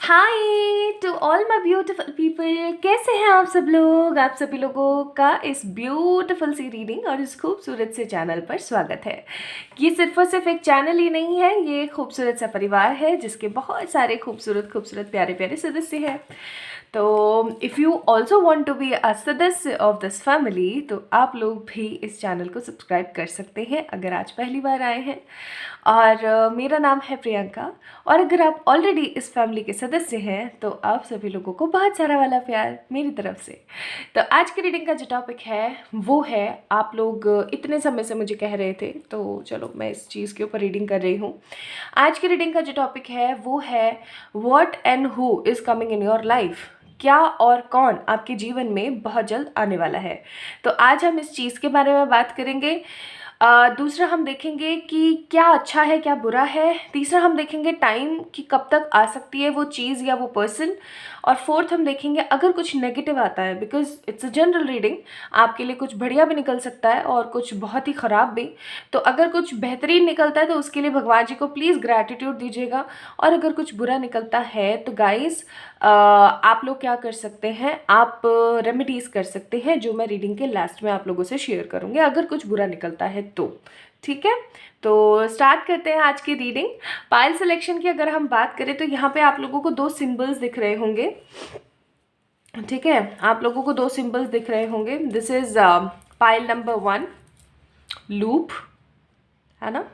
Hi to all my beautiful people, कैसे हैं आप सब लोग। आप सभी लोगों का इस ब्यूटीफुल सी रीडिंग और इस खूबसूरत से चैनल पर स्वागत है। ये सिर्फ और सिर्फ एक चैनल ही नहीं है, ये एक खूबसूरत सा परिवार है जिसके बहुत सारे खूबसूरत खूबसूरत प्यारे प्यारे सदस्य हैं। तो if you also want to be a सदस्य ऑफ दिस फैमिली तो आप लोग भी इस चैनल को सब्सक्राइब कर सकते हैं अगर आज पहली बार आए हैं। और मेरा नाम है प्रियंका, और अगर आप ऑलरेडी इस फैमिली के सदस्य हैं तो आप सभी लोगों को बहुत सारा वाला प्यार मेरी तरफ से। तो आज की रीडिंग का जो टॉपिक है वो है, आप लोग इतने समय से मुझे कह रहे थे तो चलो मैं इस चीज़ के ऊपर रीडिंग कर रही हूँ। आज की रीडिंग का जो टॉपिक है वो है what and who is coming in your life. क्या और कौन आपके जीवन में बहुत जल्द आने वाला है। तो आज हम इस चीज़ के बारे में बात करेंगे। दूसरा हम देखेंगे कि क्या अच्छा है क्या बुरा है। तीसरा हम देखेंगे टाइम कि कब तक आ सकती है वो चीज़ या वो पर्सन। और फोर्थ हम देखेंगे अगर कुछ नेगेटिव आता है, because it's a general reading, आपके लिए कुछ बढ़िया भी निकल सकता है और कुछ बहुत ही ख़राब भी। तो अगर कुछ बेहतरीन निकलता है तो उसके लिए भगवान जी को प्लीज़ ग्रैटिट्यूड दीजिएगा। और अगर कुछ बुरा निकलता है तो गाइस आप लोग क्या कर सकते हैं, आप रेमेडीज़ कर सकते हैं जो मैं रीडिंग के लास्ट में आप लोगों से शेयर करूँगी अगर कुछ बुरा निकलता है तो। ठीक है, तो स्टार्ट करते हैं आज की रीडिंग। पाइल सिलेक्शन की अगर हम बात करें तो यहाँ पे आप लोगों को दो सिंबल्स दिख रहे होंगे। ठीक है, आप लोगों को दो सिंबल्स दिख रहे होंगे। This is pile number 1 loop, है ना।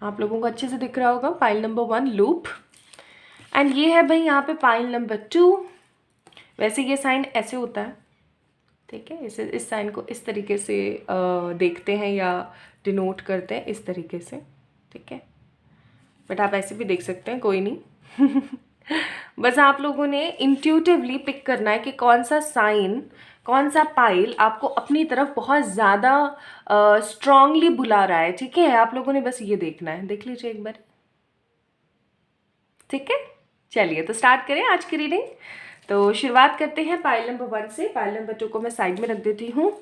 आप लोगों को अच्छे से दिख रहा होगा पाइल नंबर 1 लूप। एंड ये है भाई यहाँ पे पाइल नंबर 2। वैसे ये साइन ऐसे होता है, ठीक है, इस साइन को इस तरीके से देखते हैं या डिनोट करते हैं इस तरीके से, ठीक है। बट आप ऐसे भी देख सकते हैं, कोई नहीं। बस आप लोगों ने इंट्यूटिवली पिक करना है कि कौन सा साइन, कौन सा पाइल आपको अपनी तरफ बहुत ज़्यादा स्ट्रांगली बुला रहा है। ठीक है, आप लोगों ने बस ये देखना है, देख लीजिए एक बार। ठीक है, चलिए तो स्टार्ट करें आज की रीडिंग। तो शुरुआत करते हैं पाइल नंबर 1 से। पाइल नंबर 2 को मैं साइड में रख देती हूँ।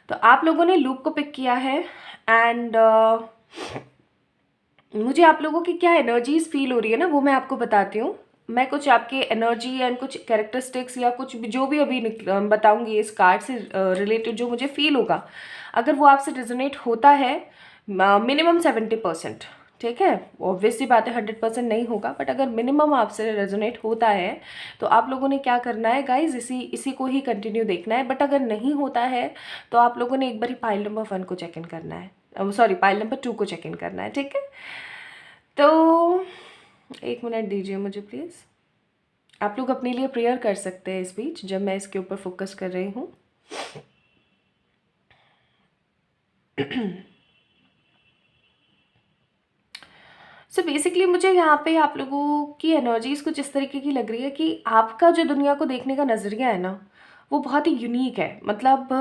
तो आप लोगों ने लूप को पिक किया है एंड मुझे आप लोगों की क्या एनर्जीज फील हो रही है ना वो मैं आपको बताती हूँ। मैं कुछ आपके एनर्जी एंड कुछ कैरेक्टरिस्टिक्स या कुछ भी जो भी अभी बताऊंगी इस कार्ड से रिलेटेड जो मुझे फील होगा, अगर वो आपसे रिजोनेट होता है मिनिमम 70%। ठीक है, ऑब्वियस सी बात है 100% नहीं होगा, बट अगर मिनिमम आपसे रेजोनेट होता है तो आप लोगों ने क्या करना है गाइज, इसी को ही कंटिन्यू देखना है। बट अगर नहीं होता है तो आप लोगों ने एक बार ही पाइल नंबर 1 को चेक इन करना है, सॉरी पाइल नंबर 2 को चेक इन करना है। ठीक है, तो एक मिनट दीजिए मुझे प्लीज़। आप लोग अपने लिए प्रेयर कर सकते हैं इस बीच जब मैं इसके ऊपर फोकस कर रही हूँ। सो बेसिकली मुझे यहाँ पे आप लोगों की एनर्जीज कुछ इस तरीके की लग रही है कि आपका जो दुनिया को देखने का नज़रिया है ना वो बहुत ही यूनिक है। मतलब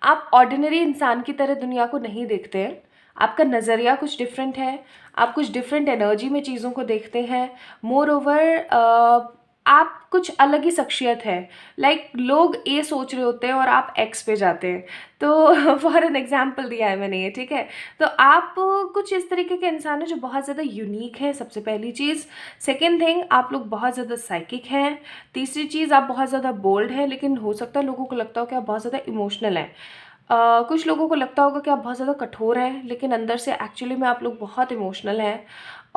आप ऑर्डिनरी इंसान की तरह दुनिया को नहीं देखते हैं, आपका नज़रिया कुछ डिफरेंट है। आप कुछ डिफरेंट एनर्जी में चीज़ों को देखते हैं। मोर ओवर आप कुछ अलग ही शख्सियत है। लाइक लोग ए सोच रहे होते हैं और आप एक्स पे जाते हैं। तो फॉर एन एग्जाम्पल दिया है मैंने ये, ठीक है। तो आप कुछ इस तरीके के इंसान हैं जो बहुत ज़्यादा यूनिक है, सबसे पहली चीज़। सेकेंड थिंग, आप लोग बहुत ज़्यादा साइकिक हैं। तीसरी चीज़, आप बहुत ज़्यादा बोल्ड हैं, लेकिन हो सकता है लोगों को लगता हो कि आप बहुत ज़्यादा इमोशनल हैं। कुछ लोगों को लगता होगा कि आप बहुत ज़्यादा कठोर हैं, लेकिन अंदर से एक्चुअली में आप लोग बहुत इमोशनल हैं।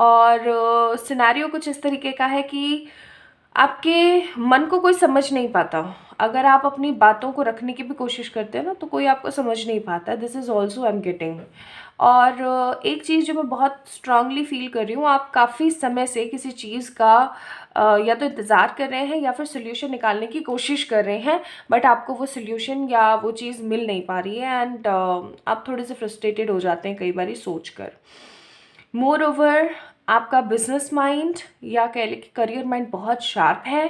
और सिनेरियो कुछ इस तरीके का है कि आपके मन को कोई समझ नहीं पाता। अगर आप अपनी बातों को रखने की भी कोशिश करते हैं ना तो कोई आपको समझ नहीं पाता। This is also I am getting. और एक चीज़ जो मैं बहुत स्ट्रांगली फील कर रही हूँ, आप काफ़ी समय से किसी चीज़ का या तो इंतज़ार कर रहे हैं या फिर सोल्यूशन निकालने की कोशिश कर रहे हैं, बट आपको वो सोल्यूशन या वो चीज़ मिल नहीं पा रही है। एंड आप थोड़े से फ्रस्ट्रेटेड हो जाते हैं कई बार सोच कर। मोर ओवर, आपका बिजनेस माइंड या कह लें कि करियर माइंड बहुत शार्प है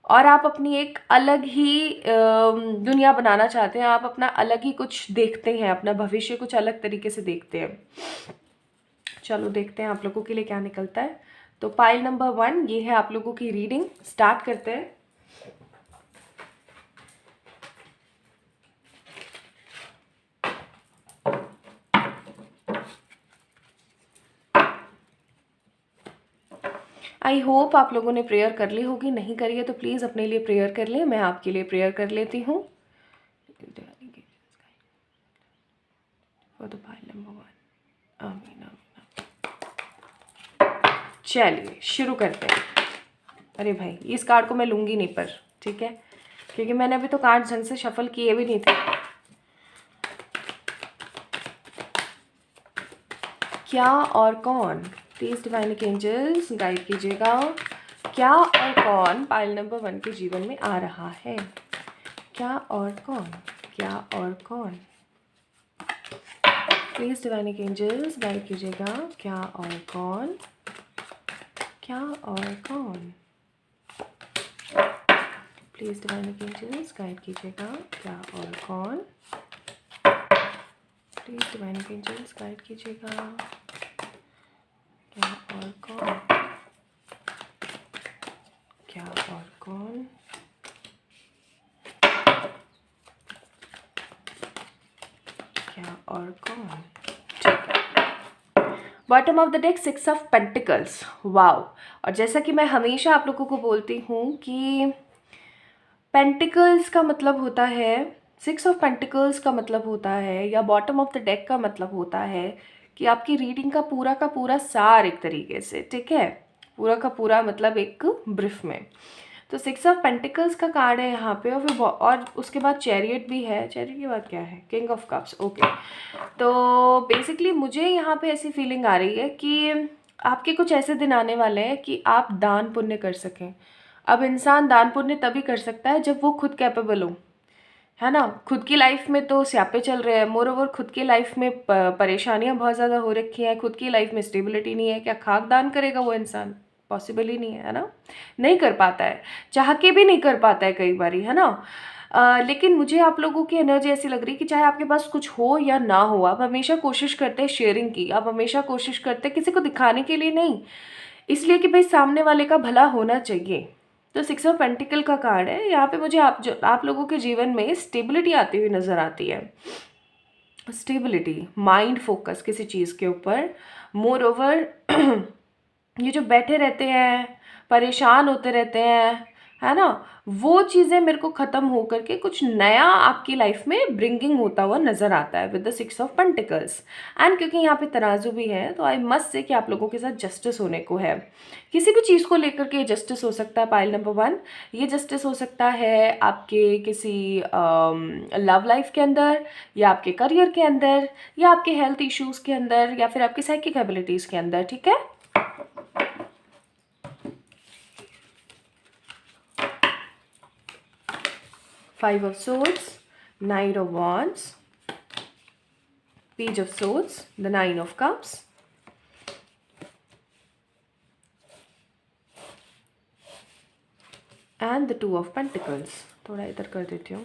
और आप अपनी एक अलग ही दुनिया बनाना चाहते हैं। आप अपना अलग ही कुछ देखते हैं, अपना भविष्य कुछ अलग तरीके से देखते हैं। चलो देखते हैं आप लोगों के लिए क्या निकलता है। तो पाइल नंबर 1 ये है आप लोगों की रीडिंग। स्टार्ट करते हैं। आई होप आप लोगों ने प्रेयर कर ली होगी, नहीं करी है तो प्लीज़ अपने लिए प्रेयर कर लें, मैं आपके लिए प्रेयर कर लेती हूँ। For the pile number 1। आमीन आमीन। चलिए शुरू करते हैं। अरे भाई इस कार्ड को मैं लूँगी नहीं पर, ठीक है, क्योंकि मैंने अभी तो कार्ड ढंग से शफल किए भी नहीं थे। क्या और कौन, प्लीज डिवाइन एंजल्स गाइड कीजिएगा, क्या और कौन पाइल नंबर 1 के जीवन में आ रहा है। क्या और कौन, क्या और कौन, प्लीज डिवाइन एंजल्स गाइड कीजिएगा, क्या और कौन, क्या और कौन, प्लीज डिवाइन एंजल्स गाइड कीजिएगा, क्या और कौन, प्लीज डिवाइन एंजल्स गाइड कीजिएगा, क्या और कौन, क्या और कौन, क्या और कौन। ठीक है, bottom of the deck 6 of pentacles. Wow. और जैसा कि मैं हमेशा आप लोगों को बोलती हूँ कि पेंटिकल्स का मतलब होता है, 6 ऑफ पेंटिकल्स का मतलब होता है, या बॉटम ऑफ द डेक का मतलब होता है कि आपकी रीडिंग का पूरा सार एक तरीके से, ठीक है, पूरा का पूरा मतलब एक ब्रीफ में। तो 6 ऑफ पेंटिकल्स का कार्ड है यहाँ पे, और फिर और उसके बाद चैरियट भी है। चैरियट के बाद क्या है, किंग ऑफ कप्स। ओके, तो बेसिकली मुझे यहाँ पे ऐसी फीलिंग आ रही है कि आपके कुछ ऐसे दिन आने वाले हैं कि आप दान पुण्य कर सकें। अब इंसान दान पुण्य तभी कर सकता है जब वो खुद कैपेबल हो, है ना। खुद की लाइफ में तो स्यापे चल रहे हैं, मोर ओवर खुद की लाइफ में परेशानियां बहुत ज़्यादा हो रखी हैं, खुद की लाइफ में स्टेबिलिटी नहीं है। क्या खाक दान करेगा वो इंसान, पॉसिबल ही नहीं है ना, नहीं कर पाता है, चाह के भी नहीं कर पाता है कई बारी, है ना। लेकिन मुझे आप लोगों की एनर्जी ऐसी लग रही है कि चाहे आपके पास कुछ हो या ना हो, आप हमेशा कोशिश करते हैं शेयरिंग की, आप हमेशा कोशिश करते हैं किसी को दिखाने के लिए नहीं, इसलिए कि भाई सामने वाले का भला होना चाहिए। तो 6 ऑफ पेंटिकल का कार्ड है यहाँ पे। मुझे आप लोगों के जीवन में स्टेबिलिटी आती हुई नज़र आती है, स्टेबिलिटी, माइंड फोकस किसी चीज़ के ऊपर। मोर ओवर ये जो बैठे रहते हैं, परेशान होते रहते हैं, है ना, वो चीज़ें मेरे को ख़त्म हो करके कुछ नया आपकी लाइफ में ब्रिंगिंग होता हुआ नज़र आता है with the 6 of pentacles. And क्योंकि यहाँ पे तराजू भी है, तो आई मस्ट से कि आप लोगों के साथ जस्टिस होने को है। किसी भी चीज़ को लेकर के जस्टिस हो सकता है पाइल नंबर 1। ये जस्टिस हो सकता है आपके किसी लव लाइफ के अंदर, या आपके करियर के अंदर, या आपके हेल्थ इश्यूज़ के अंदर, या फिर आपकी साइकिक एबिलिटीज़ के अंदर, ठीक है। Five of Swords, Knight of Wands, Page of Swords, the Nine of Cups, and the Two of Pentacles. थोड़ा इधर कर देती हूँ।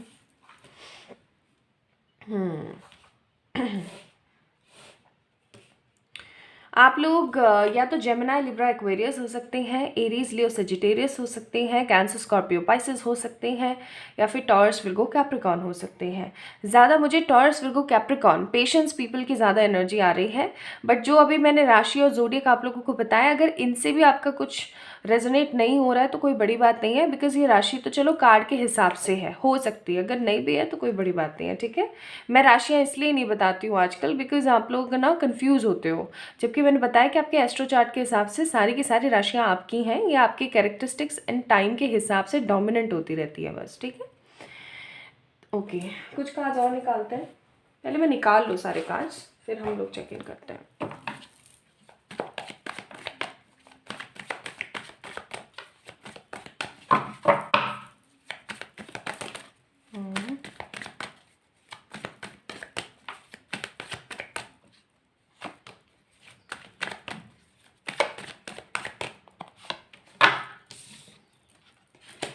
आप लोग या तो जेमिनाई, लिब्रा, एक्वेरियस हो सकते हैं, एरीज, लियो, सजिटेरियस हो सकते हैं, कैंसर, स्कॉर्पियो, पाइसेस हो सकते हैं, या फिर टॉरस, विर्गो, कैप्रिकॉन हो सकते हैं। ज़्यादा मुझे taurus, Virgo, Capricorn, patience people की ज़्यादा एनर्जी आ रही है। बट जो अभी मैंने राशि और ज़ोडिएक आप लोगों को बताया, अगर इनसे भी आपका कुछ रेजोनेट नहीं हो रहा है तो कोई बड़ी बात नहीं है, बिकॉज ये राशि तो चलो कार्ड के हिसाब से है, हो सकती है, अगर नहीं भी है तो कोई बड़ी बात नहीं है, ठीक है। मैं राशियाँ इसलिए नहीं बताती हूँ आजकल बिकॉज आप लोग ना कंफ्यूज होते हो, जबकि मैंने बताया कि आपके एस्ट्रो चार्ट के हिसाब से सारी की सारी राशियाँ आपकी हैं, ये आपके कैरेक्टरिस्टिक्स एंड टाइम के हिसाब से डोमिनेंट होती रहती है बस, ठीक है। ओके, कुछ कार्ड्स और निकालते हैं, पहले मैं निकाल लूँ सारे कार्ड्स, फिर हम लोग चेक इन करते हैं।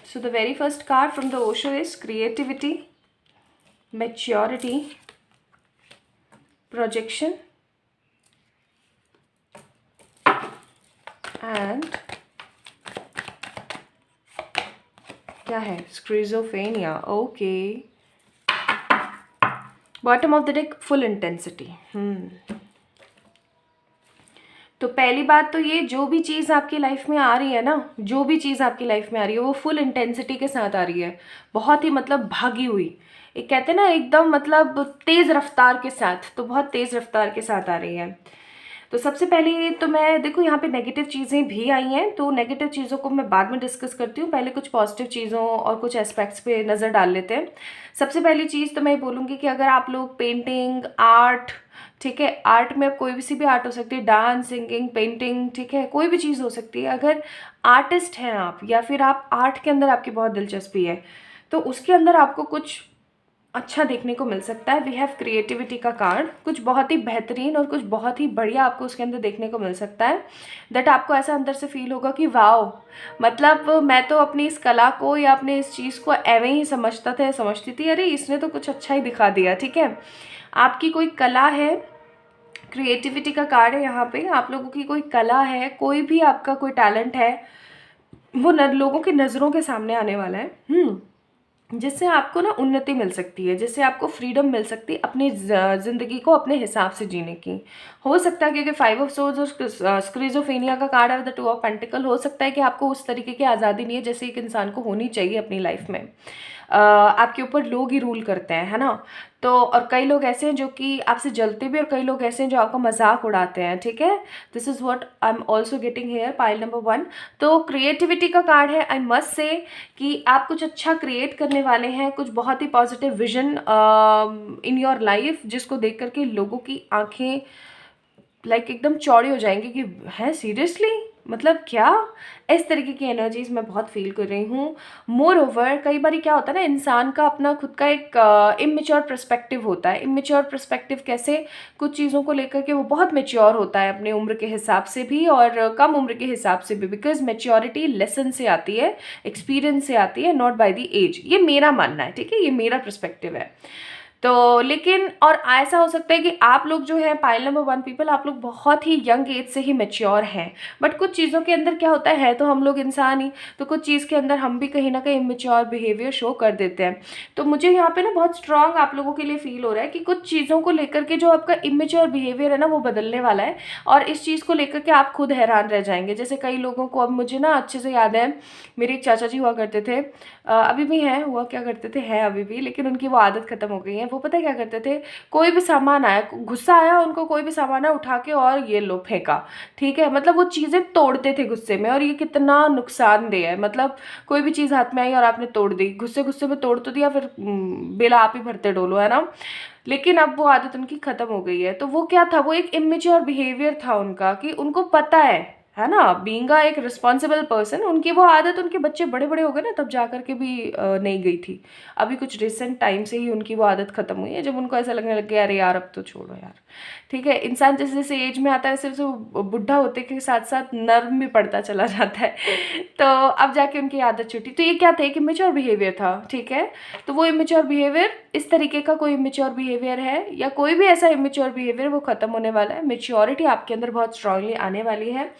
So the very first card from the Osho is creativity, maturity, projection, and क्या है, schizophrenia. Okay. Bottom of the deck, full intensity. तो पहली बात तो ये, जो भी चीज़ आपकी लाइफ में आ रही है ना, जो भी चीज़ आपकी लाइफ में आ रही है वो फुल इंटेंसिटी के साथ आ रही है, बहुत ही मतलब भागी हुई, एक कहते हैं ना एकदम मतलब तेज़ रफ्तार के साथ, तो बहुत तेज़ रफ्तार के साथ आ रही है। तो सबसे पहले तो मैं देखो यहाँ पे नेगेटिव चीज़ें भी आई हैं, तो नेगेटिव चीज़ों को मैं बाद में डिस्कस करती हूँ, पहले कुछ पॉजिटिव चीज़ों और कुछ एस्पेक्ट्स पे नज़र डाल लेते हैं। सबसे पहली चीज़ तो मैं बोलूँगी कि अगर आप लोग पेंटिंग, आर्ट, ठीक है, आर्ट में कोई भी सी भी आर्ट हो सकती है, डांस, सिंगिंग, पेंटिंग, ठीक है, कोई भी चीज़ हो सकती है, अगर आर्टिस्ट हैं आप या फिर आप आर्ट के अंदर आपकी बहुत दिलचस्पी है, तो उसके अंदर आपको कुछ अच्छा देखने को मिल सकता है। वी हैव क्रिएटिविटी का कार्ड, कुछ बहुत ही बेहतरीन और कुछ बहुत ही बढ़िया आपको उसके अंदर देखने को मिल सकता है। दैट आपको ऐसा अंदर से फील होगा कि वाओ, मतलब मैं तो अपनी इस कला को या अपने इस चीज़ को एवं ही समझता था, समझती थी, अरे इसने तो कुछ अच्छा ही दिखा दिया। ठीक है, आपकी कोई कला है, क्रिएटिविटी का कार्ड है यहाँ पे, आप लोगों की कोई कला है, कोई भी आपका कोई टैलेंट है, वो लोगों की नज़रों के सामने आने वाला है। जिससे आपको ना उन्नति मिल सकती है, जिससे आपको फ्रीडम मिल सकती है अपनी ज़िंदगी को अपने हिसाब से जीने की। हो सकता है क्योंकि 5 ऑफ सोर्ड्स और स्क्रीजोफेनिया का कार्ड है, द 2 ऑफ पेंटिकल, हो सकता है कि आपको उस तरीके की आज़ादी नहीं है जैसे एक इंसान को होनी चाहिए अपनी लाइफ में। आपके ऊपर लोग ही रूल करते हैं, है ना। तो और कई लोग ऐसे हैं जो कि आपसे जलते भी, और कई लोग ऐसे हैं जो आपका मजाक उड़ाते हैं। ठीक है, this is what I am also getting hair, pile number 1। तो क्रिएटिविटी का कार्ड है। आई मस्ट से कि आप कुछ अच्छा क्रिएट करने वाले हैं, कुछ बहुत ही positive vision in your life, जिसको देख करके लोगों की आंखें लाइक एकदम चौड़ी हो जाएंगी कि है सीरियसली, मतलब क्या, इस तरीके की एनर्जीज मैं बहुत फील कर रही हूँ। मोर ओवर कई बार क्या होता है ना, इंसान का अपना खुद का एक इमेच्योर पर्सपेक्टिव होता है। इमेच्योर पर्सपेक्टिव कैसे, कुछ चीज़ों को लेकर के वो बहुत मेच्योर होता है अपने उम्र के हिसाब से भी और कम उम्र के हिसाब से भी, बिकॉज मेच्योरिटी लेसन से आती है, एक्सपीरियंस से आती है, नॉट बाय द एज। ये मेरा मानना है, ठीक है, ये मेरा पर्सपेक्टिव है। तो लेकिन और ऐसा हो सकता है कि आप लोग जो है पाइल नंबर 1 पीपल, आप लोग बहुत ही यंग एज से ही मैच्योर हैं, बट कुछ चीज़ों के अंदर क्या होता है तो हम लोग इंसान ही, तो कुछ चीज़ के अंदर हम भी कहीं ना कहीं इमेच्योर बिहेवियर शो कर देते हैं। तो मुझे यहाँ पे ना बहुत स्ट्रांग आप लोगों के लिए फील हो रहा है कि कुछ चीज़ों को लेकर के जो आपका इमेच्योर बिहेवियर है ना वो बदलने वाला है, और इस चीज़ को लेकर के आप खुद हैरान रह जाएंगे। जैसे कई लोगों को, अब मुझे ना अच्छे से याद है, मेरे एक चाचा जी हुआ करते थे, अभी भी हैं, हुआ क्या करते थे, हैं अभी भी, लेकिन उनकी वो आदत खत्म हो गई है। वो पता है क्या करते थे, कोई भी सामान आया, गुस्सा आया उनको, कोई भी सामान आया उठा के और ये लो फेंका। ठीक है, मतलब वो चीज़ें तोड़ते थे गुस्से में, और ये कितना नुकसानदेह है। मतलब कोई भी चीज़ हाथ में आई और आपने तोड़ दी, गुस्से गुस्से में तोड़ तो दिया, फिर बेला आप ही भरते डोलो, है ना। लेकिन अब वो आदत उनकी खत्म हो गई है। तो वो क्या था, वो एक इमेच्योर बिहेवियर था उनका, कि उनको पता है ना, बीइंग अ एक रिस्पॉन्सिबल पर्सन, उनकी वो आदत, उनके बच्चे बड़े बड़े हो गए ना तब जा करके भी नहीं गई थी। अभी कुछ रिसेंट टाइम से ही उनकी वो आदत खत्म हुई है, जब उनको ऐसा लगने लग गया अरे यार अब तो छोड़ो यार। ठीक है, इंसान जैसे जैसे एज में आता है वैसे वैसे बुढ़ा होते के साथ साथ नर्म भी पड़ता चला जाता है। तो अब जाके उनकी आदत छूटी। तो ये क्या था, एक इमेच्योर बिहेवियर था। ठीक है, तो वो इमेच्योर बिहेवियर, इस तरीके का कोई इमेच्योर बिहेवियर है या कोई भी ऐसा इमेच्योर बिहेवियर, वो खत्म होने वाला है। मेच्योरिटी आपके अंदर बहुत स्ट्रांगली आने वाली है।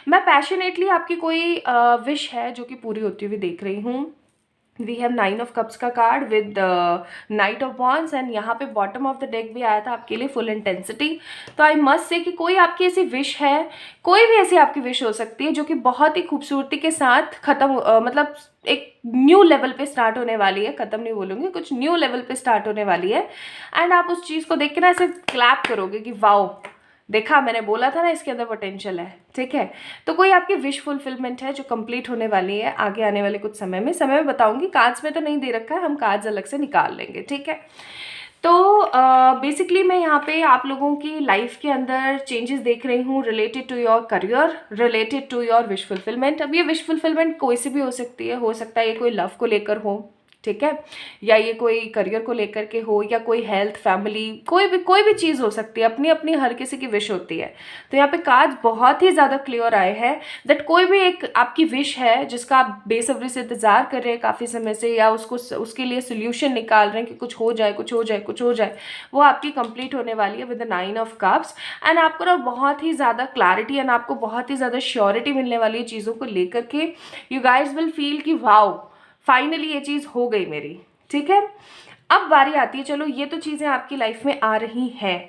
मैं पैशनेटली आपकी कोई विश है जो कि पूरी होती हुई देख रही हूँ। वी हैव 9 ऑफ कप्स का card with night of wands, and यहाँ पे बॉटम ऑफ द डेक भी आया था आपके लिए फुल इंटेंसिटी। तो आई मस्ट से कि कोई आपकी ऐसी विश है, कोई भी ऐसी आपकी विश हो सकती है जो कि बहुत ही खूबसूरती के साथ खत्म, मतलब एक न्यू लेवल पे स्टार्ट होने वाली है। खत्म नहीं बोलूँगी, कुछ न्यू लेवल पे स्टार्ट होने वाली है। एंड आप उस चीज़ को देख के ना ऐसे क्लैप करोगे कि वाओ, देखा, मैंने बोला था ना इसके अंदर पोटेंशियल है। ठीक है, तो कोई आपकी विश फुलफिलमेंट है जो कंप्लीट होने वाली है आगे आने वाले कुछ समय में बताऊंगी। कार्ड्स में तो नहीं दे रखा है, हम कार्ड्स अलग से निकाल लेंगे। ठीक है, तो बेसिकली मैं यहाँ पे आप लोगों की लाइफ के अंदर चेंजेस देख रही हूँ related to your career, related to your wish fulfilment. अब ये विश फुलफिलमेंट कोई से भी हो सकती है, हो सकता है ये कोई लव को लेकर हो, ठीक है, या ये कोई करियर को लेकर के हो, या कोई हेल्थ, फैमिली, कोई भी चीज़ हो सकती है। अपनी अपनी हर किसी की विश होती है। तो यहाँ पे कार्ड्स बहुत ही ज़्यादा क्लियर आए हैं दैट कोई भी एक आपकी विश है जिसका आप बेसब्री से इंतज़ार कर रहे हैं काफ़ी समय से, या उसके लिए सोल्यूशन निकाल रहे हैं कि कुछ हो जाए, कुछ हो जाए, कुछ हो जाए, वो आपकी कंप्लीट होने वाली है with the 9 of cups. And आपको ना बहुत ही ज़्यादा क्लैरिटी एंड आपको बहुत ही ज़्यादा श्योरिटी मिलने वाली है चीज़ों को लेकर के। यू गाइज विल फील कि वाओ, फाइनली ये चीज़ हो गई मेरी। ठीक है, अब बारी आती है, चलो ये तो चीज़ें आपकी लाइफ में आ रही हैं।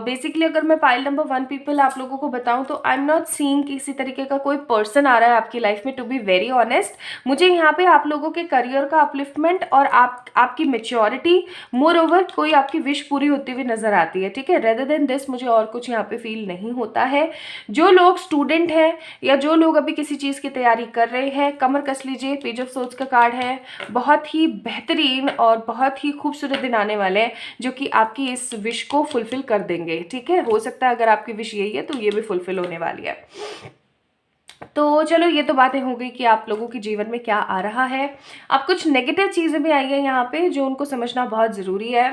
बेसिकली अगर मैं पाइल नंबर 1 पीपल आप लोगों को बताऊं तो आई एम नॉट सीइंग किसी तरीके का कोई पर्सन आ रहा है आपकी लाइफ में, टू बी वेरी ऑनेस्ट। मुझे यहाँ पे आप लोगों के करियर का अपलिफ्टमेंट और आपकी मेच्योरिटी, मोर ओवर कोई आपकी विश पूरी होती हुई नजर आती है, ठीक है। रेदर देन दिस मुझे और कुछ यहाँ पे फील नहीं होता है। जो लोग स्टूडेंट हैं या जो लोग अभी किसी चीज़ की तैयारी कर रहे हैं, कमर कस लीजिए, पेज ऑफ सोर्स का कार्ड है। बहुत ही बेहतरीन और बहुत ही खूबसूरत दिन आने वाले हैं जो कि आपकी इस विश को फुलफिल कर देंगे, ठीक है। हो सकता है अगर आपकी विश यही है तो ये भी फुलफिल होने वाली है। तो चलो ये तो बातें हो गई कि आप लोगों के जीवन में क्या आ रहा है। अब कुछ नेगेटिव चीज़ें भी आई हैं यहाँ पे जो उनको समझना बहुत ज़रूरी है।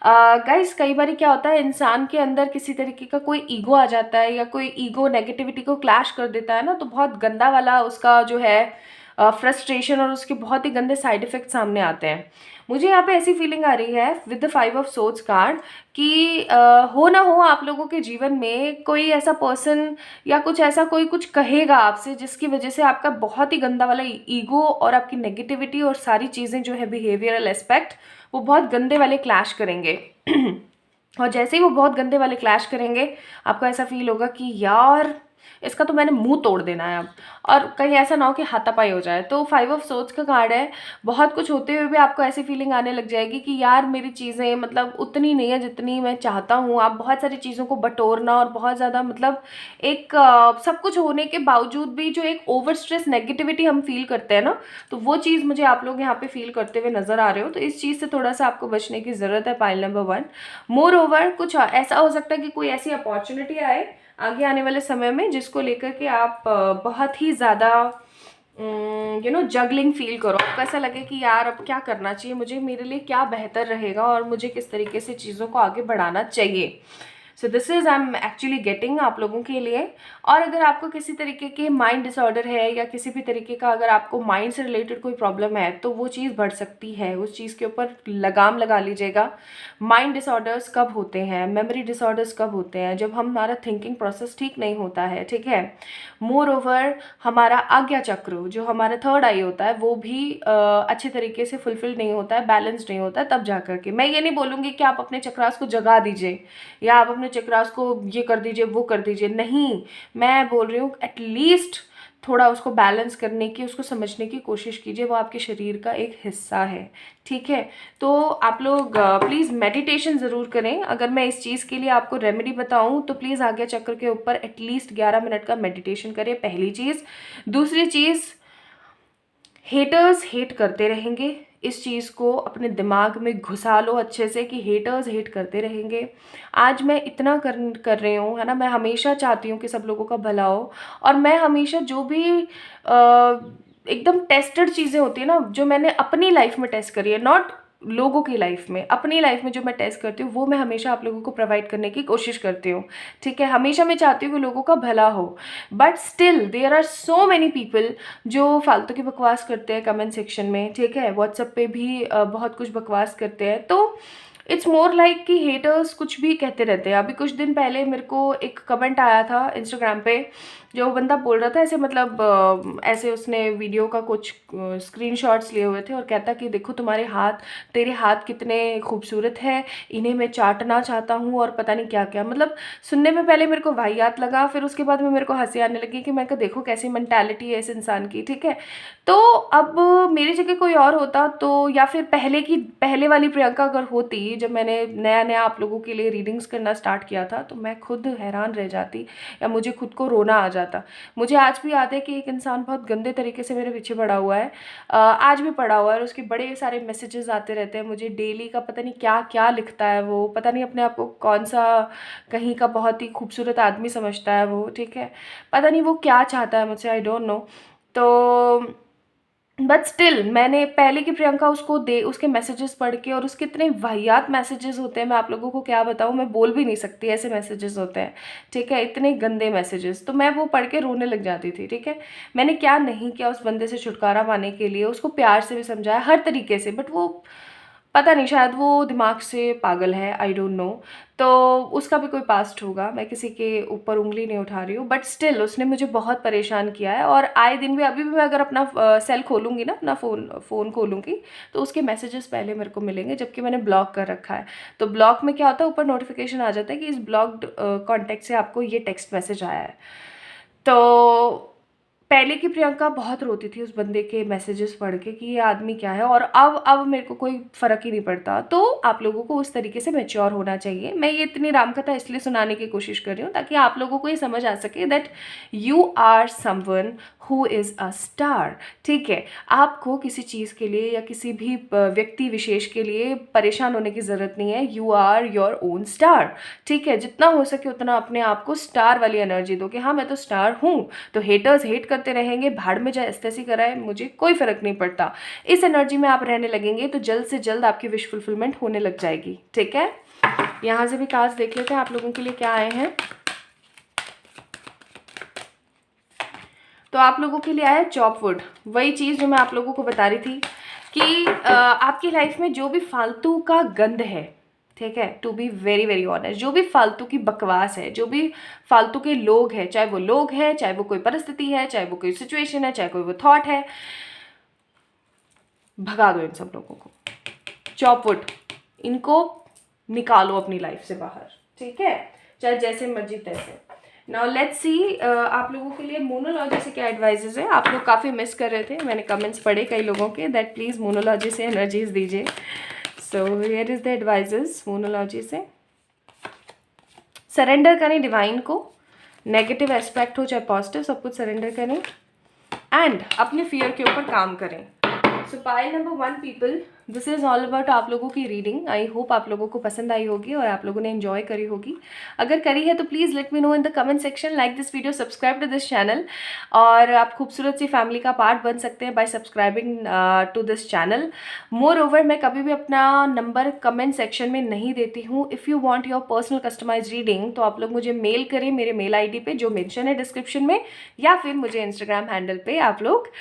गाइस, कई बार क्या होता है, इंसान के अंदर किसी तरीके का कोई ईगो आ जाता है या कोई ईगो नेगेटिविटी को क्लैश कर देता है ना, तो बहुत गंदा वाला उसका जो है फ्रस्ट्रेशन और उसके बहुत ही गंदे साइड इफ़ेक्ट सामने आते हैं। मुझे यहाँ पे ऐसी फीलिंग आ रही है with the 5 of swords card कि हो ना हो आप लोगों के जीवन में कोई ऐसा पर्सन या कुछ ऐसा कोई कुछ कहेगा आपसे जिसकी वजह से आपका बहुत ही गंदा वाला ईगो और आपकी नेगेटिविटी और सारी चीज़ें जो है बिहेवियरल एस्पेक्ट वो बहुत गंदे वाले क्लैश करेंगे। और जैसे ही वो बहुत गंदे वाले क्लैश करेंगे आपको ऐसा फील होगा कि यार इसका तो मैंने मुंह तोड़ देना है अब, और कहीं ऐसा ना हो कि हाथापाई हो जाए। तो 5 ऑफ सोर्ड्स का कार्ड है। बहुत कुछ होते हुए भी आपको ऐसी फीलिंग आने लग जाएगी कि यार मेरी चीज़ें मतलब उतनी नहीं है जितनी मैं चाहता हूँ। आप बहुत सारी चीज़ों को बटोरना और बहुत ज़्यादा मतलब एक सब कुछ होने के बावजूद भी जो एक ओवर स्ट्रेस नेगेटिविटी हम फील करते हैं ना, तो वो चीज़ मुझे आप लोग यहाँ पे फील करते हुए नज़र आ रहे हो। तो इस चीज़ से थोड़ा सा आपको बचने की ज़रूरत है पाइल नंबर 1। मोर ओवर कुछ ऐसा हो सकता है कि कोई ऐसी अपॉर्चुनिटी आए आगे आने वाले समय में जिसको लेकर के आप बहुत ही ज़्यादा जगलिंग फील करो। आपको ऐसा लगे कि यार अब क्या करना चाहिए मुझे, मेरे लिए क्या बेहतर रहेगा और मुझे किस तरीके से चीज़ों को आगे बढ़ाना चाहिए। So this is I am actually getting आप लोगों के लिए। और अगर आपको किसी तरीके के माइंड डिसऑर्डर है या किसी भी तरीके का अगर आपको माइंड से रिलेटेड कोई प्रॉब्लम है तो वो चीज़ बढ़ सकती है। उस चीज़ के ऊपर लगाम लगा लीजिएगा। माइंड डिसऑर्डर्स कब होते हैं, मेमोरी डिसऑर्डर्स कब होते हैं, जब हमारा थिंकिंग प्रोसेस ठीक नहीं होता है, ठीक है। मोर ओवर हमारा आज्ञा चक्र जो हमारा थर्ड आई होता है वो भी अच्छे तरीके से फुलफिल नहीं होता है, बैलेंस नहीं होता है, तब जा करके। मैं ये नहीं बोलूँगी कि आप अपने चक्रास को जगा दीजिए या आप अपने चक्रास को ये कर दीजिए वो कर दीजिए, नहीं। मैं बोल रही हूँ एटलीस्ट थोड़ा उसको बैलेंस करने की, उसको समझने की कोशिश कीजिए। वो आपके शरीर का एक हिस्सा है, ठीक है। तो आप लोग प्लीज़ मेडिटेशन ज़रूर करें। अगर मैं इस चीज़ के लिए आपको रेमेडी बताऊं तो प्लीज़ आज्ञा चक्र के ऊपर एटलीस्ट 11 मिनट का मेडिटेशन करें, पहली चीज़। दूसरी चीज़, हेटर्स हेट करते रहेंगे, इस चीज़ को अपने दिमाग में घुसा लो अच्छे से कि हेटर्स हेट करते रहेंगे। आज मैं इतना कर रही हूँ, है ना, मैं हमेशा चाहती हूँ कि सब लोगों का भला हो। और मैं हमेशा जो भी एकदम टेस्टेड चीज़ें होती है ना, जो मैंने अपनी लाइफ में टेस्ट करी है, नॉट लोगों की लाइफ में, अपनी लाइफ में जो मैं टेस्ट करती हूँ वो मैं हमेशा आप लोगों को प्रोवाइड करने की कोशिश करती हूँ, ठीक है। हमेशा मैं चाहती हूँ कि लोगों का भला हो, but still there are so many people जो फालतू की बकवास करते हैं कमेंट सेक्शन में, ठीक है। व्हाट्सएप पे भी बहुत कुछ बकवास करते हैं। तो इट्स मोर लाइक कि हेटर्स कुछ भी कहते रहते हैं। अभी कुछ दिन पहले मेरे को एक कमेंट आया था इंस्टाग्राम पे, जो बंदा बोल रहा था ऐसे, मतलब ऐसे उसने वीडियो का कुछ स्क्रीनशॉट्स लिए हुए थे और कहता कि देखो तुम्हारे हाथ, तेरे हाथ कितने खूबसूरत है, इन्हें मैं चाटना चाहता हूँ और पता नहीं क्या क्या। मतलब सुनने में पहले मेरे को वाहियात लगा, फिर उसके बाद में मेरे को हंसी आने लगी कि मैं कहा देखो कैसी मेंटालिटी है इस इंसान की, ठीक है। तो अब मेरी जगह कोई और होता तो, या फिर पहले वाली प्रियंका अगर होती जब मैंने नया नया आप लोगों के लिए रीडिंग्स करना स्टार्ट किया था, तो मैं खुद हैरान रह जाती या मुझे खुद को रोना आ जाता। मुझे आज भी याद है कि एक इंसान बहुत गंदे तरीके से मेरे पीछे पड़ा हुआ है, आज भी पड़ा हुआ है, और उसके बड़े सारे मैसेजेस आते रहते हैं मुझे डेली का। पता नहीं क्या क्या लिखता है वो, पता नहीं अपने आप को कौन सा कहीं का बहुत ही खूबसूरत आदमी समझता है वो, ठीक है। पता नहीं वो क्या चाहता है मुझसे, आई डोंट नो। तो बट स्टिल मैंने पहले की प्रियंका उसके मैसेजेस पढ़ के, और उसके इतने वाहियात मैसेजेस होते हैं, मैं आप लोगों को क्या बताऊँ, मैं बोल भी नहीं सकती ऐसे मैसेजेस होते हैं, ठीक है। इतने गंदे मैसेजेस, तो मैं वो पढ़ के रोने लग जाती थी, ठीक है। मैंने क्या नहीं किया उस बंदे से छुटकारा पाने के लिए, उसको प्यार से भी समझाया हर तरीके से, बट वो पता नहीं, शायद वो दिमाग से पागल है, आई डोंट नो। तो उसका भी कोई पास्ट होगा, मैं किसी के ऊपर उंगली नहीं उठा रही हूँ, बट स्टिल उसने मुझे बहुत परेशान किया है। और आए दिन भी, अभी भी मैं अगर अपना सेल खोलूँगी ना, अपना फ़ोन खोलूँगी, तो उसके मैसेजेस पहले मेरे को मिलेंगे, जबकि मैंने ब्लॉक कर रखा है। तो ब्लॉक में क्या होता है, ऊपर नोटिफिकेशन आ जाता है कि इस ब्लॉक्ड कॉन्टैक्ट से आपको ये टेक्स्ट मैसेज आया है। तो पहले की प्रियंका बहुत रोती थी उस बंदे के मैसेजेस पढ़ के कि ये आदमी क्या है, और अब मेरे को कोई फ़र्क ही नहीं पड़ता। तो आप लोगों को उस तरीके से मैच्योर होना चाहिए। मैं ये इतनी रामकथा इसलिए सुनाने की कोशिश कर रही हूँ ताकि आप लोगों को ये समझ आ सके that you are someone who is a star. ठीक है, आपको किसी चीज़ के लिए या किसी भी व्यक्ति विशेष के लिए परेशान होने की ज़रूरत नहीं है। You are your own star. ठीक है, जितना हो सके उतना अपने आप को स्टार वाली एनर्जी दो कि हाँ मैं तो स्टार हूँ। तो हेटर्स हेट करते रहेंगे, भाड़ में जाए ऐसी कराए, मुझे कोई फ़र्क नहीं पड़ता। इस एनर्जी में आप रहने लगेंगे तो जल्द से जल्द आपकी विश फुलफिलमेंट होने लग जाएगी। ठीक है, यहाँ से भी कार्ड्स देख लेते हैं आप लोगों के लिए क्या आए हैं। तो आप लोगों के लिए आया चॉपवुड, वही चीज़ जो मैं आप लोगों को बता रही थी कि आपकी लाइफ में जो भी फालतू का गंद है, ठीक है, to be very very honest, जो भी फालतू की बकवास है, जो भी फालतू के लोग हैं, चाहे वो लोग हैं, चाहे वो कोई परिस्थिति है, चाहे वो कोई सिचुएशन है, चाहे कोई वो थॉट है, भगा दो इन सब लोगों को। चॉपवुड, इनको निकालो अपनी लाइफ से बाहर। ठीक है, चाहे जैसे मर्जी तैसे। नाउ लेट्स सी आप लोगों के लिए मोनोलॉजी से क्या एडवाइजेज है। आप लोग काफ़ी मिस कर रहे थे, मैंने कमेंट्स पढ़े कई लोगों के दैट प्लीज़ मोनोलॉजी से एनर्जीज दीजिए। So here is the advices moonology से। सरेंडर करें डिवाइन को, नेगेटिव एस्पेक्ट हो चाहे पॉजिटिव, सब कुछ सरेंडर करें एंड अपने फियर के ऊपर काम करें। सो pile number 1 people, this is all about आप लोगों की रीडिंग। आई होप आप लोगों को पसंद आई होगी और आप लोगों ने एंजॉय करी होगी। अगर करी है तो please let me know in the comment section. Like this video, subscribe to this channel, और आप खूबसूरत सी फैमिली का पार्ट बन सकते हैं by subscribing to this channel. Moreover, मैं कभी भी अपना नंबर कमेंट सेक्शन में नहीं देती हूँ। If you want your personal customise reading तो आप लोग मुझे मेल करें मेरे मेल ID पे जो मेंशन है डिस्क्रिप्शन में, या फिर मुझे इंस्टाग्राम हैंडल पे आप लोग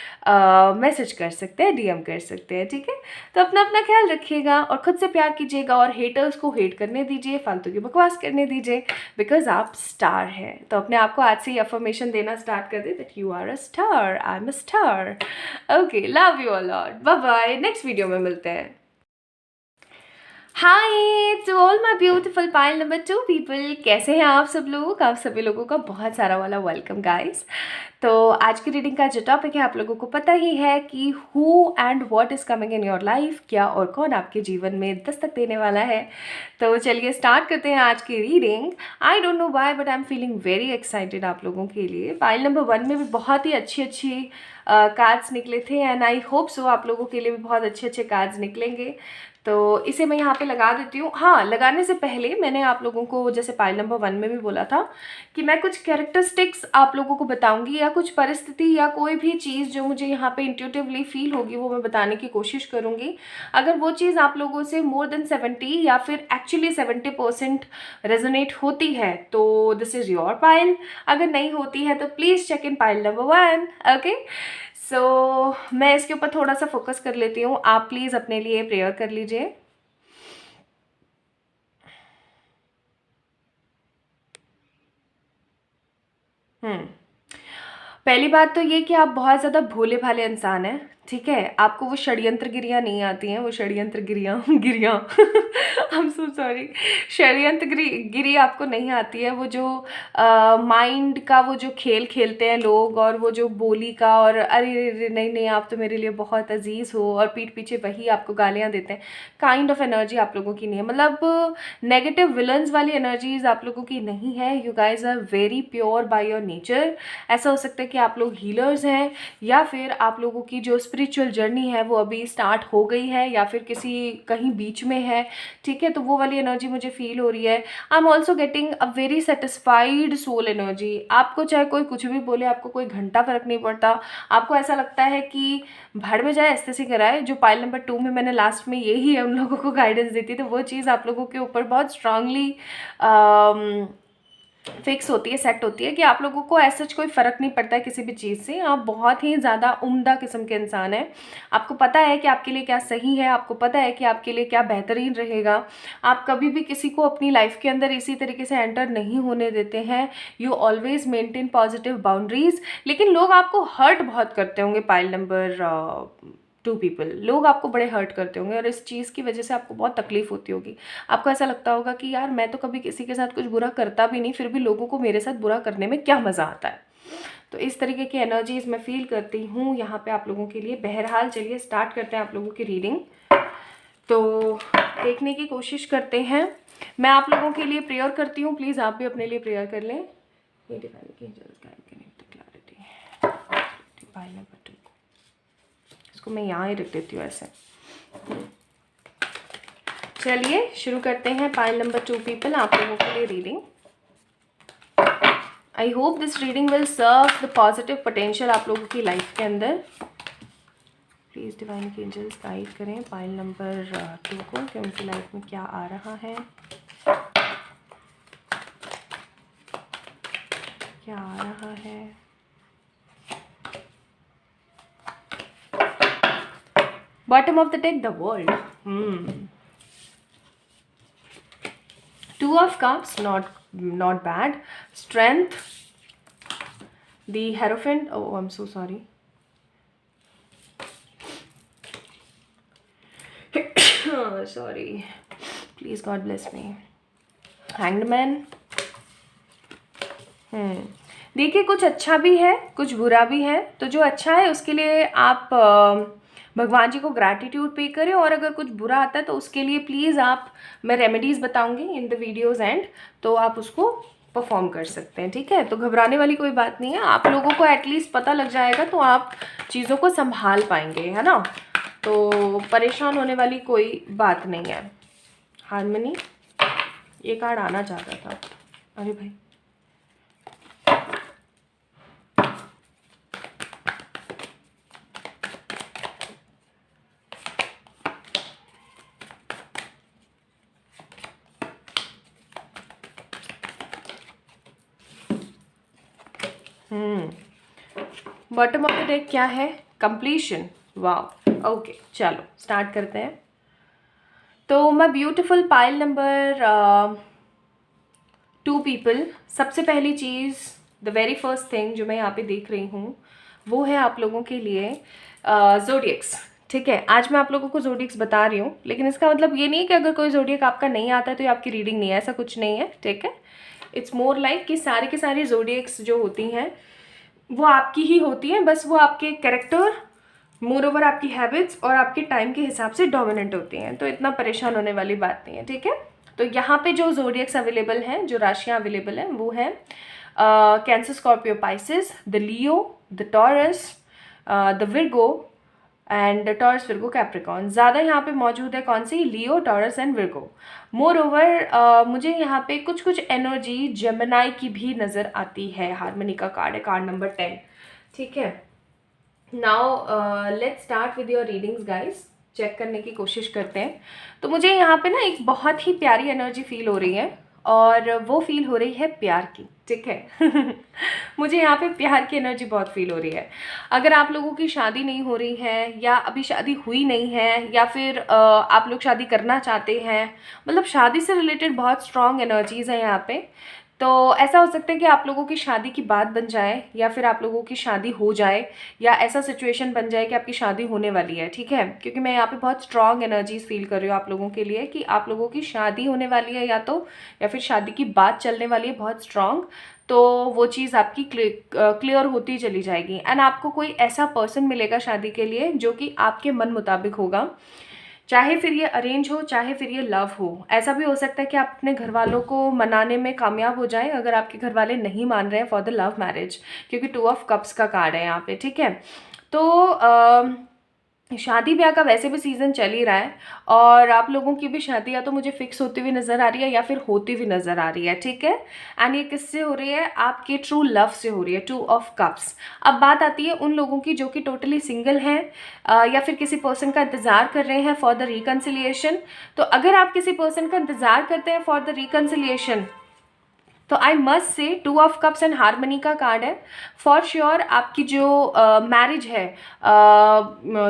मैसेज कर सकते हैं, DM कर सकते हैं। ठीक है, तो अपना ख्याल रखिएगा और खुद से प्यार कीजिएगा, और हेटर्स को हेट करने दीजिए, फालतू की बकवास करने दीजिए, बिकॉज आप स्टार हैं। तो अपने आप को आज से ही अफर्मेशन देना स्टार्ट कर दे that you are a star, I am a star. Okay, love you all, bye bye, next video में मिलते हैं। Hi to all my beautiful pile number 2 people, कैसे हैं आप सब लोग। आप सभी लोगों का बहुत सारा वाला वेलकम गाइस। तो आज की रीडिंग का जो टॉपिक है आप लोगों को पता ही है कि who and what is coming in your life, क्या और कौन आपके जीवन में दस्तक देने वाला है। तो चलिए स्टार्ट करते हैं आज की reading. I don't know why but I am feeling very excited आप लोगों के लिए। पाइल नंबर 1 में भी बहुत ही अच्छी कार्ड्स निकले थे एंड आई होप सो आप लोगों के लिए भी बहुत अच्छे कार्ड्स निकलेंगे। तो इसे मैं यहाँ पे लगा देती हूँ। हाँ, लगाने से पहले मैंने आप लोगों को जैसे पाइल नंबर 1 में भी बोला था कि मैं कुछ कैरेक्टरिस्टिक्स आप लोगों को बताऊंगी, या कुछ परिस्थिति या कोई भी चीज़ जो मुझे यहाँ पे इंट्यूटिवली फील होगी वो मैं बताने की कोशिश करूँगी। अगर वो चीज़ आप लोगों से मोर देन 70 या फिर एक्चुअली 70% रेजोनेट होती है तो दिस इज़ योर पाइल। अगर नहीं होती है तो please check in pile number 1। Okay, so मैं इसके ऊपर थोड़ा सा फोकस कर लेती हूँ। आप प्लीज़ अपने लिए प्रेयर कर लीजिए। पहली बात तो ये कि आप बहुत ज़्यादा भोले भाले इंसान हैं। ठीक है, आपको वो षड्यंत्र गिरियाँ नहीं आती हैं, वो षड्यंत्र गिरियाँ गिरियाँ आई एम सो सॉरी, षड्यंत्र गिरी आपको नहीं आती है। वो जो माइंड का वो जो खेल खेलते हैं लोग, और वो जो बोली का, और अरे अरे नहीं नहीं आप तो मेरे लिए बहुत अजीज़ हो, और पीठ पीछे वही आपको गालियाँ देते हैं, काइंड ऑफ एनर्जी आप लोगों की नहीं है। मतलब नेगेटिव विलन्स वाली एनर्जीज आप लोगों की नहीं है। You guys are very pure by your nature. ऐसा हो सकता है कि आप लोग हीलर्स हैं, या फिर आप लोगों की जो स्पिरिचुअल जर्नी है वो अभी स्टार्ट हो गई है, या फिर कहीं बीच में है। ठीक है, तो वो वाली एनर्जी मुझे फील हो रही है। I am also getting a very satisfied soul energy. आपको चाहे कोई कुछ भी बोले, आपको कोई घंटा फर्क नहीं पड़ता। आपको ऐसा लगता है कि भाड़ में जाए ऐसे कराए। जो पाइल नंबर 2 में मैंने लास्ट में यही उन लोगों को गाइडेंस दी थी, तो वो चीज़ आप लोगों के ऊपर बहुत स्ट्रांगली फिक्स होती है, सेट होती है कि आप लोगों को ऐसा कोई फ़र्क नहीं पड़ता है किसी भी चीज़ से। आप बहुत ही ज़्यादा उम्दा किस्म के इंसान हैं। आपको पता है कि आपके लिए क्या सही है, आपको पता है कि आपके लिए क्या बेहतरीन रहेगा। आप कभी भी किसी को अपनी लाइफ के अंदर इसी तरीके से एंटर नहीं होने देते हैं। You always maintain positive boundaries. लेकिन लोग आपको हर्ट बहुत करते होंगे, पाइल नंबर 2 पीपल, लोग आपको बड़े हर्ट करते होंगे और इस चीज़ की वजह से आपको बहुत तकलीफ होती होगी। आपको ऐसा लगता होगा कि यार मैं तो कभी किसी के साथ कुछ बुरा करता भी नहीं, फिर भी लोगों को मेरे साथ बुरा करने में क्या मज़ा आता है। तो इस तरीके की एनर्जीज मैं फील करती हूँ यहाँ पे आप लोगों के लिए। बहरहाल चलिए स्टार्ट करते हैं आप लोगों की रीडिंग। तो देखने की कोशिश करते हैं। मैं आप लोगों के लिए प्रेयर करती हूँ, प्लीज़ आप भी अपने लिए प्रेयर कर लें। इसको मैं यहाँ ही रख देती हूँ ऐसे। चलिए शुरू करते हैं। पाइल नंबर 2 पीपल, आप लोगों के लिए reading. I hope this reading will serve the positive potential आप लोगों की लाइफ के अंदर। प्लीज़ डिवाइन के एंजल्स गाइड करें पाइल नंबर 2 को कि उनकी लाइफ में क्या आ रहा है, क्या आ रहा है। Bottom of the deck, the world. Two of Cups, not bad. Strength, the Hierophant. Oh, I'm so sorry. Sorry. Please, God bless me. Hanged Man. देखिए, कुछ अच्छा भी है, कुछ बुरा भी है। तो जो अच्छा है उसके लिए आप भगवान जी को ग्रैटिट्यूड पे करें, और अगर कुछ बुरा आता है तो उसके लिए प्लीज़ आप, मैं रेमेडीज़ बताऊंगी इन द वीडियोज़ एंड, तो आप उसको परफॉर्म कर सकते हैं। ठीक है, तो घबराने वाली कोई बात नहीं है। आप लोगों को एटलीस्ट पता लग जाएगा तो आप चीज़ों को संभाल पाएंगे, है ना। तो परेशान होने वाली कोई बात नहीं है। हारमनी, ये कार्ड आना चाहता था। अरे भाई, बॉटम ऑफ द डेक क्या है? कंप्लीशन। वाह, ओके, चलो स्टार्ट करते हैं। तो मैं ब्यूटीफुल पाइल नंबर 2 पीपल, सबसे पहली चीज़, द वेरी फर्स्ट थिंग जो मैं यहाँ पे देख रही हूँ वो है आप लोगों के लिए ज़ोडिएक्स। ठीक है, आज मैं आप लोगों को ज़ोडिएक्स बता रही हूँ, लेकिन इसका मतलब ये नहीं है कि अगर कोई ज़ोडिएक आपका नहीं आता है तो ये आपकी रीडिंग नहीं है, ऐसा कुछ नहीं है। ठीक है, इट्स मोर लाइक कि सारे के सारे ज़ोडिएक्स जो होती हैं वो आपकी ही होती हैं, बस वो आपके कैरेक्टर, मोर ओवर आपकी हैबिट्स और आपके टाइम के हिसाब से डोमिनेंट होती हैं। तो इतना परेशान होने वाली बात नहीं है। ठीक है, तो यहाँ पे जो ज़ोडिएक्स अवेलेबल हैं, जो राशियाँ अवेलेबल हैं, वो है Cancer, Scorpio, Pisces, the Leo, the Taurus, the Virgo and Taurus, Virgo, Capricorn. ज़्यादा यहाँ पे मौजूद है कौन सी? Leo, Taurus and Virgo. Moreover मुझे यहाँ पे कुछ कुछ एनर्जी जेमिनाई की भी नज़र आती है। हारमनी का कार्ड है, कार्ड नंबर 10। ठीक है, now let's start with your readings guys. Check करने की कोशिश करते हैं। तो मुझे यहाँ पे ना एक बहुत ही प्यारी एनर्जी फील हो रही है, और वो फील हो रही है प्यार की। ठीक है मुझे यहाँ पे प्यार की एनर्जी बहुत फील हो रही है। अगर आप लोगों की शादी नहीं हो रही है, या अभी शादी हुई नहीं है, या फिर आप लोग शादी करना चाहते हैं, मतलब शादी से रिलेटेड बहुत स्ट्रॉन्ग एनर्जीज़ हैं यहाँ पे। तो ऐसा हो सकता है कि आप लोगों की शादी की बात बन जाए, या फिर आप लोगों की शादी हो जाए, या ऐसा सिचुएशन बन जाए कि आपकी शादी होने वाली है। ठीक है, क्योंकि मैं यहाँ पे बहुत स्ट्रॉन्ग एनर्जीज फील कर रही हूँ आप लोगों के लिए कि आप लोगों की शादी होने वाली है, या फिर शादी की बात चलने वाली है बहुत स्ट्रॉन्ग। तो वो चीज़ आपकी क्लियर होती चली जाएगी, एंड आपको कोई ऐसा पर्सन मिलेगा शादी के लिए जो कि आपके मन मुताबिक होगा। चाहे फिर ये अरेंज हो, चाहे फिर ये लव हो। ऐसा भी हो सकता है कि आप अपने घर वालों को मनाने में कामयाब हो जाएं अगर आपके घर वाले नहीं मान रहे हैं फॉर द लव मैरिज, क्योंकि 2 ऑफ कप्स का कार्ड है यहाँ पे। ठीक है, तो शादी ब्याह का वैसे भी सीज़न चल ही रहा है, और आप लोगों की भी शादी या तो मुझे फिक्स होती हुई नज़र आ रही है, या फिर होती हुई नज़र आ रही है। ठीक है, एंड ये किससे हो रही है? आपके ट्रू लव से हो रही है, 2 ऑफ कप्स। अब बात आती है उन लोगों की जो कि टोटली सिंगल हैं, या फिर किसी पर्सन का इंतज़ार कर रहे हैं फॉर द रिकन्सिलिएशन। तो अगर आप किसी पर्सन का इंतज़ार करते हैं फॉर द रिकन्सिलिएशन, तो I must say 2 of cups and harmony का कार्ड है। फॉर श्योर आपकी जो मैरिज है,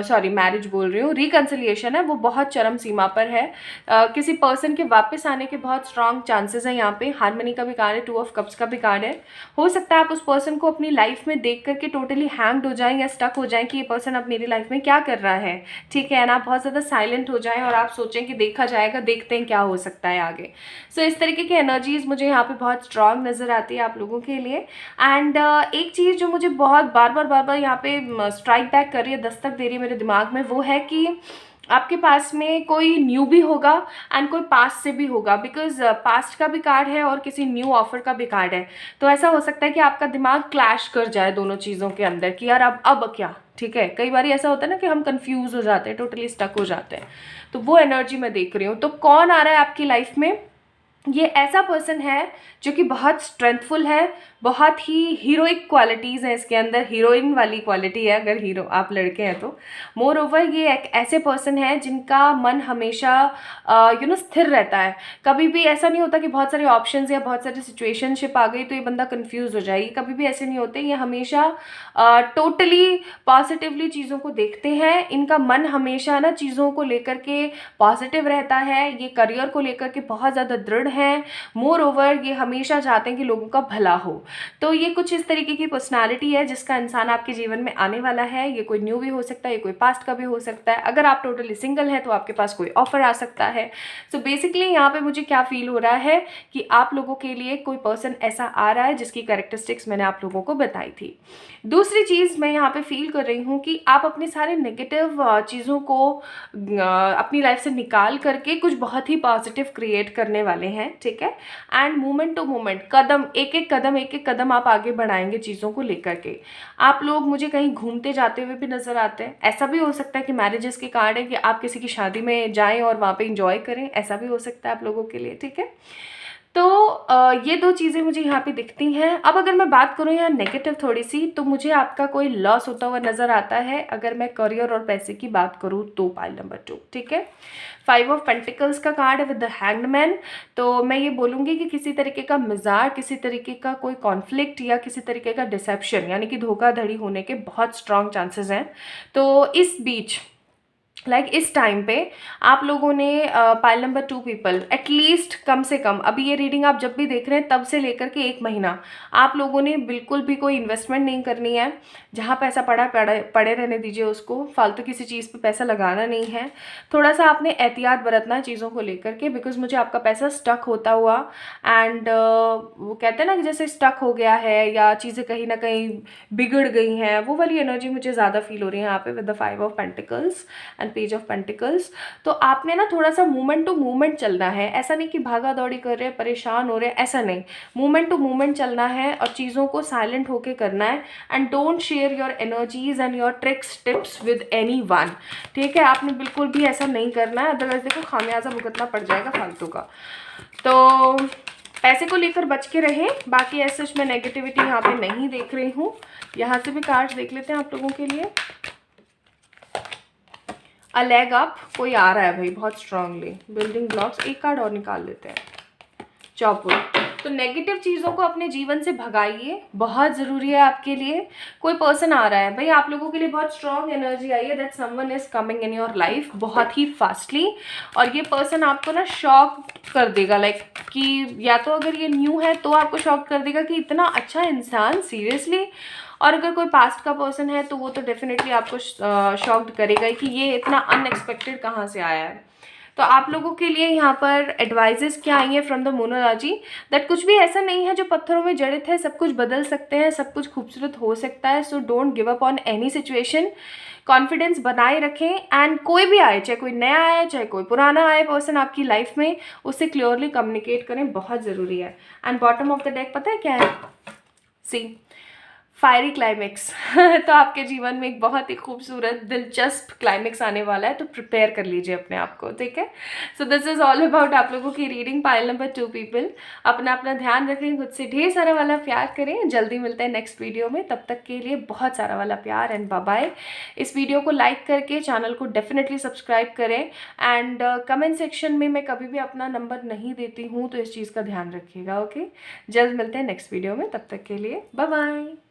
सॉरी मैरिज बोल रही हूँ, रिकन्सिलिएशन है, वो बहुत चरम सीमा पर है। किसी पर्सन के वापस आने के बहुत स्ट्रांग चांसेस हैं यहाँ पे। हारमनी का भी कार्ड है, 2 ऑफ कप्स का भी कार्ड है। हो सकता है आप उस पर्सन को अपनी लाइफ में देख करके टोटली हैंग्ड हो जाएं या स्टक हो जाएं कि ये पर्सन अब मेरी लाइफ में क्या कर रहा है, ठीक है, एंड आप बहुत ज़्यादा साइलेंट हो जाएं और आप सोचें कि देखा जाएगा, देखते हैं क्या हो सकता है आगे। सो इस तरीके की एनर्जीज मुझे यहाँ पे बहुत स्ट्रांग नज़र आती है आप लोगों के लिए। एंड एक चीज़ जो मुझे बहुत बार बार यहाँ पे स्ट्राइक बैक कर रही है, दस्तक दे रही है मेरे दिमाग में, वो है कि आपके पास में कोई न्यू भी होगा एंड कोई पास्ट से भी होगा, बिकॉज पास्ट का भी कार्ड है और किसी न्यू ऑफर का भी कार्ड है। तो ऐसा हो सकता है कि आपका दिमाग क्लैश कर जाए दोनों चीज़ों के अंदर कि यार अब क्या, ठीक है। कई बार ऐसा होता है ना कि हम कंफ्यूज हो जाते हैं, टोटली स्टक हो जाते हैं। तो वो एनर्जी मैं देख रही हूँ। तो कौन आ रहा है आपकी लाइफ में? ये ऐसा पर्सन है जो कि बहुत स्ट्रेंथफुल है, बहुत ही हीरोइक क्वालिटीज़ हैं इसके अंदर, हीरोइन वाली क्वालिटी है अगर हीरो आप लड़के हैं तो। मोर ओवर ये एक ऐसे पर्सन है जिनका मन हमेशा स्थिर रहता है। कभी भी ऐसा नहीं होता कि बहुत सारे ऑप्शंस या बहुत सारी सिचुएशनशिप आ गई तो ये बंदा कंफ्यूज हो जाएगी, कभी भी ऐसे नहीं होते। ये हमेशा टोटली पॉजिटिवली चीज़ों को देखते हैं। इनका मन हमेशा ना चीज़ों को लेकर के पॉजिटिव रहता है। ये करियर को लेकर के बहुत ज़्यादा दृढ़ हैं। मोर ओवर ये हमेशा चाहते हैं कि लोगों का भला हो। तो ये कुछ इस तरीके की पर्सनालिटी है जिसका इंसान आपके जीवन में आने वाला है। ये कोई न्यू भी हो सकता है, ये कोई पास्ट का भी हो सकता है। अगर आप टोटली सिंगल हैं तो आपके पास कोई ऑफर आ सकता है। सो बेसिकली यहाँ पे मुझे क्या फील हो रहा है कि आप लोगों के लिए कोई पर्सन ऐसा आ रहा है जिसकी कैरेक्टरिस्टिक्स मैंने आप लोगों को बताई थी। दूसरी चीज़ मैं यहाँ पे फील कर रही हूँ कि आप अपने सारे नेगेटिव चीज़ों को अपनी लाइफ से निकाल करके कुछ बहुत ही पॉजिटिव क्रिएट करने वाले हैं, ठीक है। एंड मोमेंट टू मोमेंट, एक एक कदम आप आगे बढ़ाएंगे चीज़ों को लेकर के। आप लोग मुझे कहीं घूमते जाते हुए भी नज़र आते हैं। ऐसा भी हो सकता है कि मैरिजेस के कार्ड है कि आप किसी की शादी में जाएं और वहाँ पे इंजॉय करें, ऐसा भी हो सकता है आप लोगों के लिए, ठीक है। तो ये 2 चीज़ें मुझे यहाँ पे दिखती हैं। अब अगर मैं बात करूँ यहाँ नेगेटिव थोड़ी सी, तो मुझे आपका कोई लॉस होता हुआ नज़र आता है अगर मैं करियर और पैसे की बात करूँ तो, पाइल नंबर 2, ठीक है। 5 ऑफ पेंटिकल्स का कार्ड है विद द हैंग्ड मैन। तो मैं ये बोलूँगी कि किसी तरीके का मजाक, किसी तरीके का कोई कॉन्फ्लिक्ट या किसी तरीके का डिसेप्शन यानी कि धोखाधड़ी होने के बहुत स्ट्रॉन्ग चांसेस हैं। तो इस बीच इस टाइम पे आप लोगों ने पाइल नंबर 2 पीपल एटलीस्ट कम से कम, अभी ये रीडिंग आप जब भी देख रहे हैं तब से लेकर के 1 महीना आप लोगों ने बिल्कुल भी कोई इन्वेस्टमेंट नहीं करनी है। जहाँ पैसा पड़े रहने दीजिए उसको, फालतू किसी चीज़ पे पैसा लगाना नहीं है। थोड़ा सा आपने एहतियात बरतना है चीज़ों को लेकर के, बिकॉज मुझे आपका पैसा स्टक होता हुआ एंड वो कहते हैं ना कि जैसे स्टक हो गया है या चीज़ें कहीं ना कहीं बिगड़ गई हैं, वो वाली एनर्जी मुझे ज़्यादा फील हो रही है यहाँ पे with the 5 of pentacles and page of pentacles. तो आपने ना थोड़ा सा मूवमेंट टू मूवमेंट चलना है। ऐसा नहीं कि भागा दौड़ी कर रहे हैं, परेशान हो रहे हैं, ऐसा नहीं। मूवमेंट टू मूवमेंट चलना है और चीज़ों को साइलेंट होके करना है। And don't share your energies and your tricks tips with anyone, ठीक है। आपने बिल्कुल भी ऐसा नहीं करना है, अदरवाइज देखो खामियाजा भुगतना पड़ जाएगा फालतू का। तो पैसे को लेकर बच के रहें। बाकी ऐसे मैं नेगेटिविटी यहाँ पे नहीं देख रही हूँ। यहाँ से भी कार्ड्स देख लेते हैं आप लोगों के लिए। अ लेग अप, कोई आ रहा है भाई बहुत स्ट्रांगली। बिल्डिंग ब्लॉक्स, एक कार्ड और निकाल लेते हैं। चौपुर। तो नेगेटिव चीज़ों को अपने जीवन से भगाइए, बहुत ज़रूरी है आपके लिए। कोई पर्सन आ रहा है भाई आप लोगों के लिए, बहुत स्ट्रांग एनर्जी आई है that someone is coming in your life बहुत ही फास्टली। और ये पर्सन आपको ना शॉक कर देगा, कि या तो अगर ये न्यू है तो आपको शॉक कर देगा कि इतना अच्छा इंसान, सीरियसली। और अगर कोई पास्ट का पर्सन है तो वो तो डेफिनेटली आपको शॉक्ड करेगा कि ये इतना अनएक्सपेक्टेड कहाँ से आया है। तो आप लोगों के लिए यहाँ पर एडवाइजेस क्या आई है फ्रॉम द मोनोलॉजी, दैट कुछ भी ऐसा नहीं है जो पत्थरों में जड़ित है, सब कुछ बदल सकते हैं, सब कुछ खूबसूरत हो सकता है। So don't give up on any situation, confidence बनाए रखें। एंड कोई भी आए, चाहे कोई नया आए चाहे कोई पुराना आए पर्सन आपकी लाइफ में, उससे क्लियरली कम्युनिकेट करें, बहुत ज़रूरी है। And bottom of the deck पता है क्या है? सी फायरी क्लाइमेक्स तो आपके जीवन में एक बहुत ही खूबसूरत दिलचस्प क्लाइमेक्स आने वाला है, तो प्रिपेयर कर लीजिए अपने आप को, ठीक है। So this is all about आप लोगों की रीडिंग पाइल नंबर 2 पीपल। अपना अपना ध्यान रखें, खुद से ढेर सारा वाला प्यार करें। जल्दी मिलते हैं नेक्स्ट वीडियो में, तब तक के लिए बहुत सारा वाला प्यार एंड बाय बाय। इस वीडियो को लाइक करके चैनल को डेफिनेटली सब्सक्राइब करें एंड कमेंट सेक्शन में मैं कभी भी अपना नंबर नहीं देती हूँ, तो इस चीज़ का ध्यान रखिएगा, ओके। जल्द मिलते हैं नेक्स्ट वीडियो में, तब तक के लिए बाय बाय।